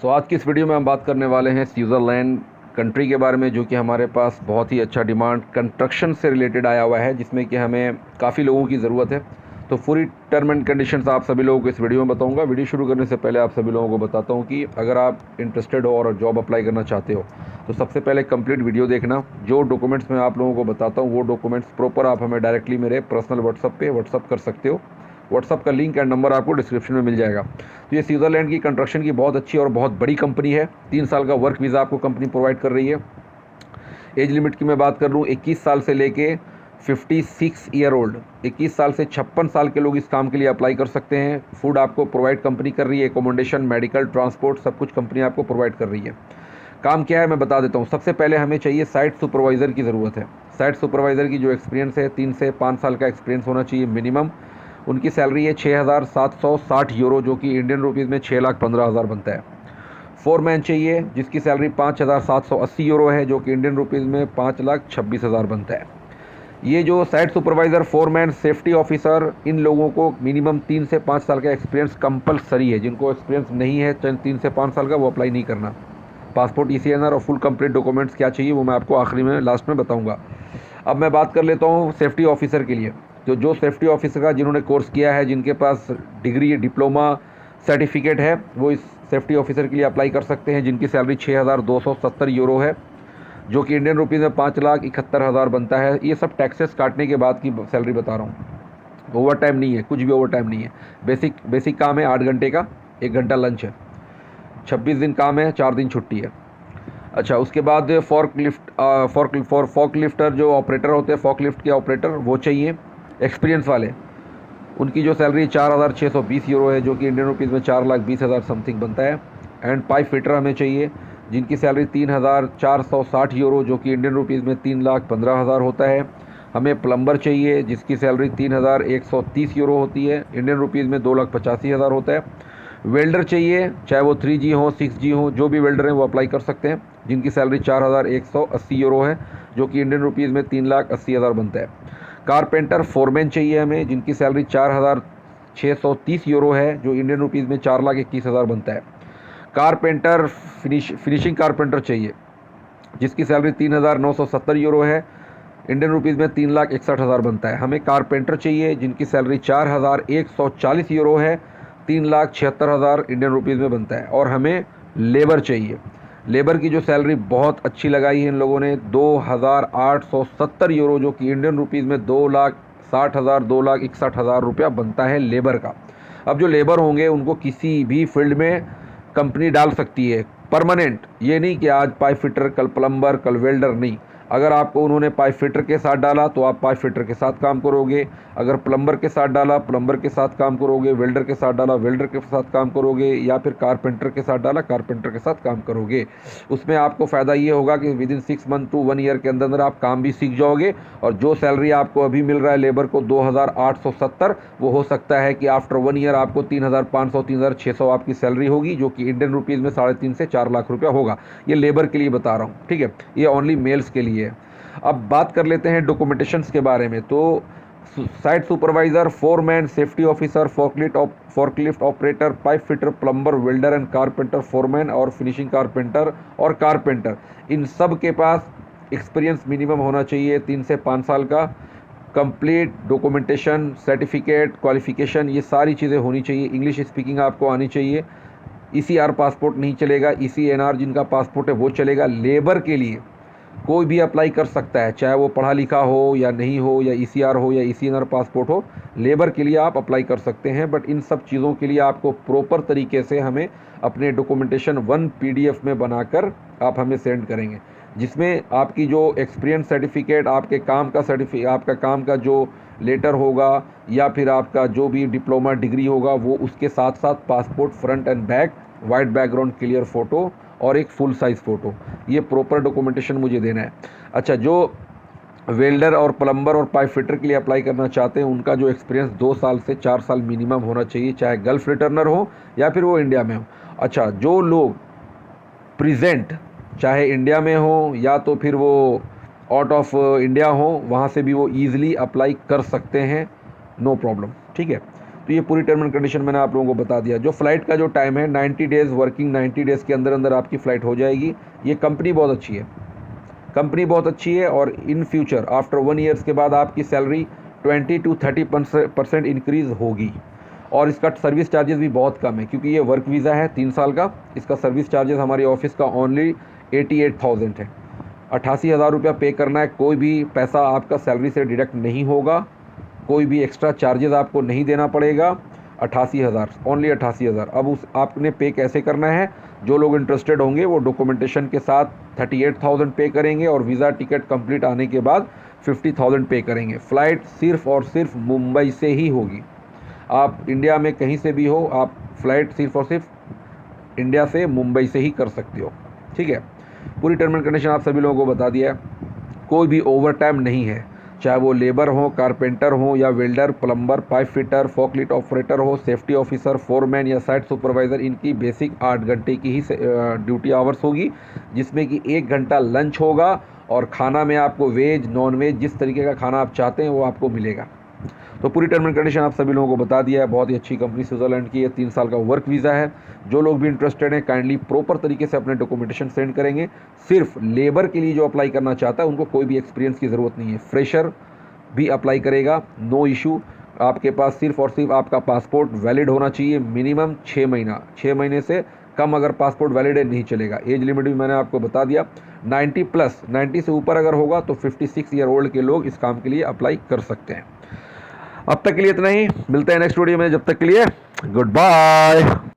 आज की इस वीडियो में हम बात करने वाले हैं स्विट्ज़रलैंड कंट्री के बारे में, जो कि हमारे पास बहुत ही अच्छा डिमांड कंस्ट्रक्शन से रिलेटेड आया हुआ है, जिसमें कि हमें काफ़ी लोगों की ज़रूरत है। तो पूरी टर्म एंड कंडीशंस आप सभी लोगों को इस वीडियो में बताऊंगा। वीडियो शुरू करने से पहले आप सभी लोगों को बताता हूं कि अगर आप इंटरेस्टेड हो और जॉब अप्लाई करना चाहते हो तो सबसे पहले कंप्लीट वीडियो देखना। जो डॉक्यूमेंट्स मैं आप लोगों को बताता हूँ वो डॉक्यूमेंट्स प्रॉपर आप हमें डायरेक्टली मेरे पर्सनल व्हाट्सअप कर सकते हो। व्हाट्सअप का लिंक एंड नंबर आपको डिस्क्रिप्शन में मिल जाएगा। तो ये स्विट्ज़रलैंड की कंस्ट्रक्शन की बहुत अच्छी और बहुत बड़ी कंपनी है। 3 साल का वर्क वीज़ा आपको कंपनी प्रोवाइड कर रही है। एज लिमिट की मैं बात कर लूँ, 21 साल से लेके 56 ईयर ओल्ड, 21 साल से 56 साल के लोग इस काम के लिए अप्लाई कर सकते हैं। फूड आपको प्रोवाइड कंपनी कर रही है, एकोमोडेशन, मेडिकल, ट्रांसपोर्ट सब कुछ कंपनी आपको प्रोवाइड कर रही है। काम क्या है मैं बता देता हूँ। सबसे पहले हमें चाहिए साइट सुपरवाइज़र की ज़रूरत है। साइट सुपरवाइज़र की जो एक्सपीरियंस है 3 से 5 साल का एक्सपीरियंस होना चाहिए मिनिमम। उनकी सैलरी है 6,760 यूरो, जो कि इंडियन रुपीज़ में 6,15,000 बनता है। फोरमैन चाहिए जिसकी सैलरी 5,780 यूरो है, जो कि इंडियन रुपीज़ में 5,26,000 बनता है। ये जो site supervisor, foreman, safety officer, इन लोगों को मिनिमम 3 से 5 साल का एक्सपीरियंस कंपलसरी है। जिनको एक्सपीरियंस नहीं है 3 से 5 साल का, वो अप्लाई नहीं करना। पासपोर्ट, ECNR और फुल कंप्लीट डॉक्यूमेंट्स क्या चाहिए वो मैं आपको आखिरी में लास्ट में बताऊंगा। अब मैं बात कर लेता हूँ सेफ्टी ऑफिसर के लिए। तो जो सेफ्टी ऑफिसर का जिन्होंने कोर्स किया है, जिनके पास डिग्री, डिप्लोमा, सर्टिफिकेट है, वो इस सेफ्टी ऑफिसर के लिए अप्लाई कर सकते हैं, जिनकी सैलरी 6,270 यूरो है, जो कि इंडियन रुपीज़ में 5,71,000 बनता है। ये सब टैक्सेस काटने के बाद की सैलरी बता रहा हूँ। ओवर टाइम नहीं है, कुछ भी ओवर टाइम नहीं है। बेसिक काम है 8 घंटे का, 1 घंटा लंच है। 26 दिन काम है, 4 दिन छुट्टी है। अच्छा, उसके बाद फॉर्क लिफ्टर जो ऑपरेटर होते हैं, फॉर्क लिफ्ट के ऑपरेटर, वो चाहिए एक्सपीरियंस वाले। उनकी जो सैलरी 4,620 यूरो है, जो कि इंडियन रुपीज़ में 4,20,000 समथिंग बनता है। एंड पाइप फिटर हमें चाहिए, जिनकी सैलरी 3,460 यूरो, जो कि इंडियन रुपीज़ में 3,15,000 होता है। हमें प्लम्बर चाहिए जिसकी सैलरी 3,130 यूरो होती है, इंडियन रुपीज़ में 2,85,000 होता है। वेल्डर चाहिए, चाहे वो 3G हो, 6G हो, जो भी वेल्डर हैं वो अप्लाई कर सकते हैं, जिनकी सैलरी 4,180 यूरो है, जो कि इंडियन रुपीज़ में 3,80,000 बनता है। कारपेंटर, फोरमैन चाहिए हमें, जिनकी सैलरी 4,630 यूरो है, जो इंडियन रुपीज़ में 4,21,000 बनता है। कारपेंटर, फिनिशिंग कारपेंटर चाहिए, जिसकी सैलरी 3,970 यूरो है, इंडियन रुपीज़ में 3,61,000 बनता है। हमें कारपेंटर चाहिए जिनकी सैलरी 4,140 यूरो है, 3,76,000 इंडियन रुपीज़ में बनता है। और हमें लेबर चाहिए। लेबर की जो सैलरी बहुत अच्छी लगाई है इन लोगों ने, 2,870 यूरो, जो कि इंडियन रुपीज़ में 2,60,000 2,61,000 रुपया बनता है लेबर का। अब जो लेबर होंगे उनको किसी भी फील्ड में कंपनी डाल सकती है, परमानेंट। ये नहीं कि आज पाइप फिटर, कल प्लम्बर, कल वेल्डर, नहीं। अगर आपको उन्होंने पाइप फिटर के साथ डाला तो आप पाइप फिटर के साथ काम करोगे, अगर प्लम्बर के साथ डाला प्लम्बर के साथ काम करोगे, वेल्डर के साथ डाला वेल्डर के साथ काम करोगे, या फिर कारपेंटर के साथ डाला कारपेंटर के साथ काम करोगे। उसमें आपको फ़ायदा ये होगा कि विदिन 6 मंथ टू 1 ईयर के अंदर आप काम भी सीख जाओगे। और जो सैलरी आपको अभी मिल रहा है लेबर को 2,870, वो हो सकता है कि आफ्टर 1 ईयर आपको 3,500 3,600 आपकी सैलरी होगी, जो कि इंडियन रुपीज़ में 3.5 से 4 लाख रुपया होगा। ये लेबर के लिए बता रहा हूँ, ठीक है, ये ओनली मेल्स के लिए है। अब बात कर लेते हैं डॉक्यूमेंटेशंस के बारे में। तो site supervisor, foreman, safety officer, forklift operator, pipe fitter, plumber, welder and carpenter, foreman और फिनिशिंग कारपेंटर और कारपेंटर, इन सब के पास एक्सपीरियंस मिनिमम होना चाहिए 3 से 5 साल का। कंप्लीट डॉक्यूमेंटेशन, सर्टिफिकेट, क्वालिफिकेशन, ये सारी चीज़ें होनी चाहिए। इंग्लिश स्पीकिंग आपको आनी चाहिए। ECR पासपोर्ट नहीं चलेगा, ECNR जिनका पासपोर्ट है वो चलेगा। लेबर के लिए कोई भी अप्लाई कर सकता है, चाहे वो पढ़ा लिखा हो या नहीं हो, या ECR हो या ECNR पासपोर्ट हो, लेबर के लिए आप अप्लाई कर सकते हैं। बट इन सब चीज़ों के लिए आपको प्रॉपर तरीके से हमें अपने डॉक्यूमेंटेशन 1 PDF में बनाकर आप हमें सेंड करेंगे, जिसमें आपकी जो एक्सपीरियंस सर्टिफिकेट, आपका काम का जो लेटर होगा, या फिर आपका जो भी डिप्लोमा डिग्री होगा, वो उसके साथ साथ passport front end back, white background clear photo और एक फुल साइज़ फ़ोटो, ये प्रॉपर डॉक्यूमेंटेशन मुझे देना है। अच्छा, जो वेल्डर और प्लम्बर और पाइप फिटर के लिए अप्लाई करना चाहते हैं, उनका जो एक्सपीरियंस 2 साल से 4 साल मिनिमम होना चाहिए, चाहे गल्फ रिटर्नर हो या फिर वो इंडिया में हो। अच्छा, जो लोग प्रेजेंट चाहे इंडिया में हो या तो फिर वो आउट ऑफ इंडिया हो, वहाँ से भी वो ईज़िली अप्लाई कर सकते हैं, नो प्रॉब्लम, ठीक है। तो ये पूरी टर्म एंड कंडीशन मैंने आप लोगों को बता दिया। जो फ़्लाइट का जो टाइम है 90 डेज़ वर्किंग, 90 डेज़ के अंदर अंदर आपकी फ़्लाइट हो जाएगी। ये कंपनी बहुत अच्छी है, कंपनी बहुत अच्छी है और इन फ्यूचर आफ्टर 1 ईयर्स के बाद आपकी सैलरी 20 to 30% इंक्रीज़ होगी। और इसका सर्विस चार्जेस भी बहुत कम है क्योंकि ये वर्क वीज़ा है 3 साल का। इसका सर्विस चार्जेस हमारे ऑफिस का ओनली 88,000 है। 88,000 रुपया पे करना है। कोई भी पैसा आपका सैलरी से डिडक्ट नहीं होगा, कोई भी एक्स्ट्रा चार्जेस आपको नहीं देना पड़ेगा। 88,000, ओनली 88,000। अब उस आपने पे कैसे करना है, जो लोग इंटरेस्टेड होंगे वो डॉक्यूमेंटेशन के साथ 38,000 पे करेंगे और वीज़ा टिकट कंप्लीट आने के बाद 50,000 पे करेंगे। फ़्लाइट सिर्फ़ और सिर्फ मुंबई से ही होगी। आप इंडिया में कहीं से भी हो, आप फ़्लाइट सिर्फ़ और सिर्फ इंडिया से मुंबई से ही कर सकते हो। ठीक है, पूरी टर्म एंड कंडीशन आप सभी लोगों को बता दिया है। कोई भी ओवर टाइम नहीं है, चाहे वो लेबर हो, कारपेंटर हो या welder, plumber, pipe fitter, forklift operator हो, सेफ्टी ऑफिसर, फोरमैन या साइट सुपरवाइज़र। इनकी बेसिक 8 घंटे की ही ड्यूटी आवर्स होगी, जिसमें कि 1 घंटा लंच होगा और खाना में आपको वेज नॉन वेज जिस तरीके का खाना आप चाहते हैं वो आपको मिलेगा। तो पूरी टर्म एंड कंडीशन आप सभी लोगों को बता दिया है। बहुत ही अच्छी कंपनी स्विट्ज़रलैंड की है, 3 साल का वर्क वीज़ा है। जो लोग भी इंटरेस्टेड हैं काइंडली प्रॉपर तरीके से अपने डॉक्यूमेंटेशन सेंड करेंगे। सिर्फ लेबर के लिए जो अप्लाई करना चाहता है उनको कोई भी एक्सपीरियंस की ज़रूरत नहीं है, फ्रेशर भी अप्लाई करेगा, नो इशू। आपके पास सिर्फ और सिर्फ आपका पासपोर्ट वैलिड होना चाहिए, मिनिमम 6 महीना, 6 महीने से कम अगर पासपोर्ट वैलिड है नहीं चलेगा। एज लिमिट भी मैंने आपको बता दिया, 90 प्लस, 90 से ऊपर अगर होगा तो 56 ईयर ओल्ड के लोग इस काम के लिए अप्लाई कर सकते हैं। अब तक के लिए इतना ही, मिलते हैं नेक्स्ट वीडियो में। जब तक के लिए गुड बाय।